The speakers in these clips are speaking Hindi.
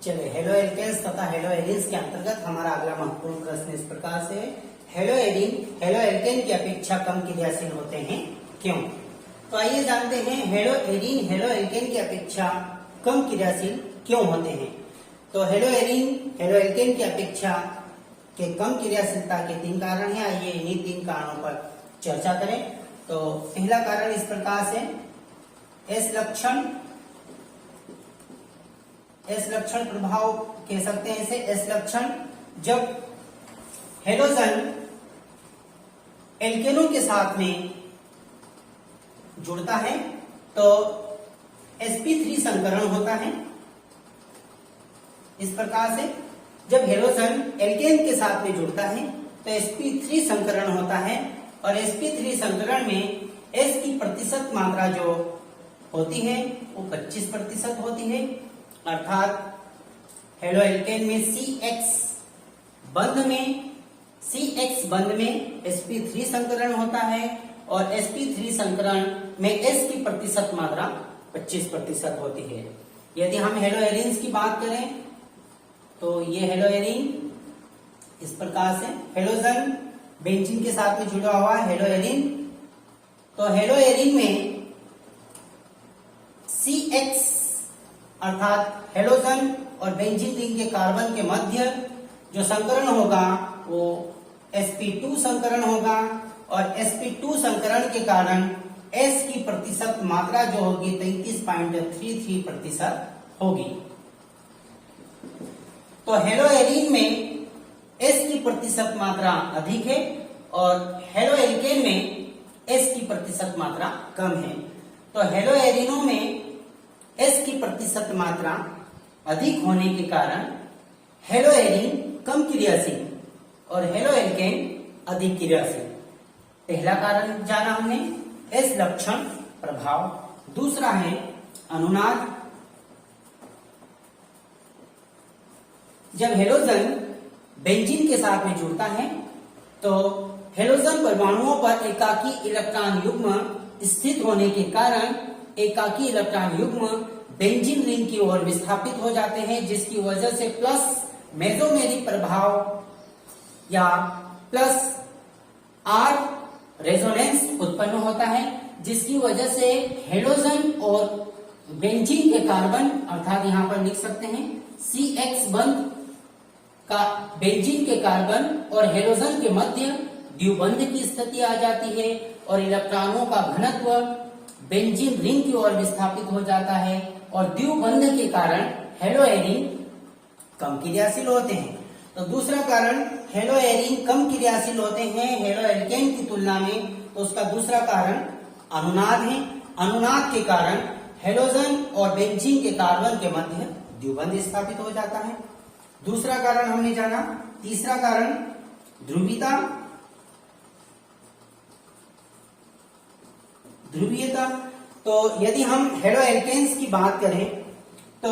चलिए, हेलो एल्केन्स तथा हेलो एरीन्स के अंतर्गत हमारा अगला महत्वपूर्ण प्रश्न इस प्रकार से है। हेलो एरीन हेलो एल्केन की अपेक्षा कम क्रियाशील होते हैं, क्यों? तो आइए जानते हैं हेलो एरीन हेलो एल्केन की अपेक्षा कम क्रियाशील क्यों होते हैं। तो हेलो एरीन हेलो एल्केन की अपेक्षा के कम क्रियाशीलता के 3 कारण हैं। आइए इन्हीं 3 कारणों पर चर्चा करें। तो पहला कारण इस प्रकार से एस लक्षण प्रभाव कह सकते हैं इसे। एस लक्षण, जब हेलोजन एल्केनों के साथ में जुड़ता है तो sp3 संकरण होता है। इस प्रकार से जब हेलोजन एल्केन के साथ में जुड़ता है तो sp3 संकरण होता है और sp3 संकरण में s की प्रतिशत मात्रा जो होती है वो 25% होती है। अर्थात हेलो एल्केन में CX बंध में sp3 संकरण होता है और sp3 संकरण में S की प्रतिशत मात्रा 25% होती है। यदि हम हेलो एरीन्स की बात करें तो ये हेलो एरीन इस प्रकार से हेलोजन बेंजीन के साथ में जुड़ा हुआ है हेलो एरीन। तो हेलो एरीन में CX अर्थात हेलोजन और बेंजीन रिंग के कार्बन के मध्य जो संकरण होगा वो sp2 संकरण होगा और sp2 संकरण के कारण S की प्रतिशत मात्रा जो होगी 33.33% होगी। तो हेलो एरीन में S की प्रतिशत मात्रा अधिक है और हेलो एल्केन में S की प्रतिशत मात्रा कम है। तो हेलो एरीनों में S की प्रतिशत मात्रा अधिक होने के कारण हेलो एरीन कम क्रियाशील और हेलो एल्केन अधिक क्रियाशील। पहला कारण जाना हमने एस लक्षण प्रभाव। दूसरा है अनुनाद। जब हेलोजन बेंजीन के साथ में जुड़ता है तो हेलोजन परमाणुओं पर एकाकी इलेक्ट्रॉन युग्म स्थित होने के कारण एकाकी इलेक्ट्रॉन युग्म बेंजीन रिंग की ओर विस्थापित हो जाते हैं, जिसकी वजह से प्लस मेसोमेरिक प्रभाव या प्लस आर रेजोनेंस उत्पन्न होता है, जिसकी वजह से हेलोजन और बेंजीन के कार्बन अर्थात यहां पर लिख सकते हैं CX बंध का बेंजीन के कार्बन और हेलोजन के मध्य द्विबंध की स्थिति आ जाती है और इलेक्ट्रॉनों का घनत्व बेंजीन रिंग की ओर विस्थापित हो जाता है और द्विबंध के कारण हेलो एरीन कम क्रियाशील होते हैं। तो दूसरा कारण हेलो एरीन कम क्रियाशील होते हैं हेलो एल्केन की तुलना में, तो उसका दूसरा कारण अनुनाद है। अनुनाद के कारण हेलोजन और बेंजीन के कार्बन के मध्य द्विबंध स्थापित हो जाता है। दूसरा कारण हमने जाना। तीसरा कारण ध्रुवीयता। तो यदि हम हेलो एल्केन्स की बात करें तो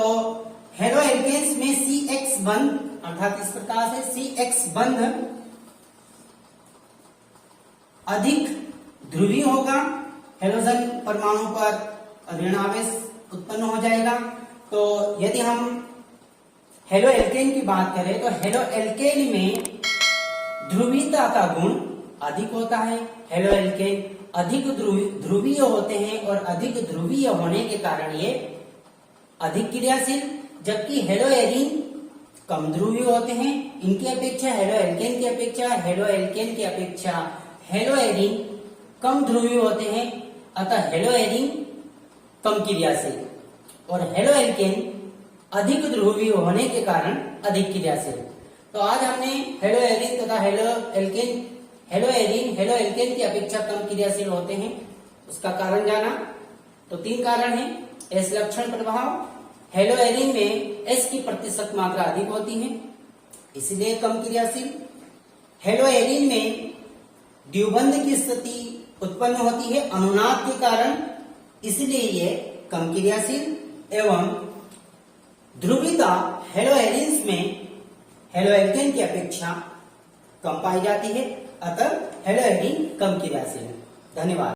हेलो एल्केन्स में CX बंध अर्थात इस प्रकार से CX बंध अधिक ध्रुवीय होगा। हेलोजन परमाणु पर ऋण आवेश उत्पन्न हो जाएगा। तो यदि हम हेलो एल्केन की बात करें तो हेलो एल्केन में ध्रुवीयता का गुण अधिक होता है। हेलो एल्केन अधिक ध्रुवीय होते हैं और अधिक ध्रुवीय होने के कारण ये अधिक क्रियाशील, जबकि हेलो एरीन कम ध्रुवीय होते हैं। इनकी अपेक्षा हेलो एल्केन की अपेक्षा हेलो एरीन कम ध्रुवीय होते हैं, अतः हेलो एरीन कम क्रियाशील और हेलो एल्केन अधिक ध्रुवीय होने के कारण अधिक क्रियाशील। तो आज हमने हेलो एरीन तथा हेलो एरीन हेलो एल्केन की अपेक्षा कम क्रियाशील होते हैं, उसका कारण जाना। तो 3 कारण है। एस लक्षण प्रभाव, हेलो एरीन में S की प्रतिशत मात्रा अधिक होती है इसलिए कम क्रियाशील। हेलो एरीन में द्विबंध की स्थिति उत्पन्न होती है अनुनाद के कारण, इसलिए ये कम क्रियाशील। एवं ध्रुवीयता हेलो एरीन्स में हेलो एल्केन की अपेक्षा कम पाई जाती है, अतः हेलो एरीन कम क्रियाशील। धन्यवाद।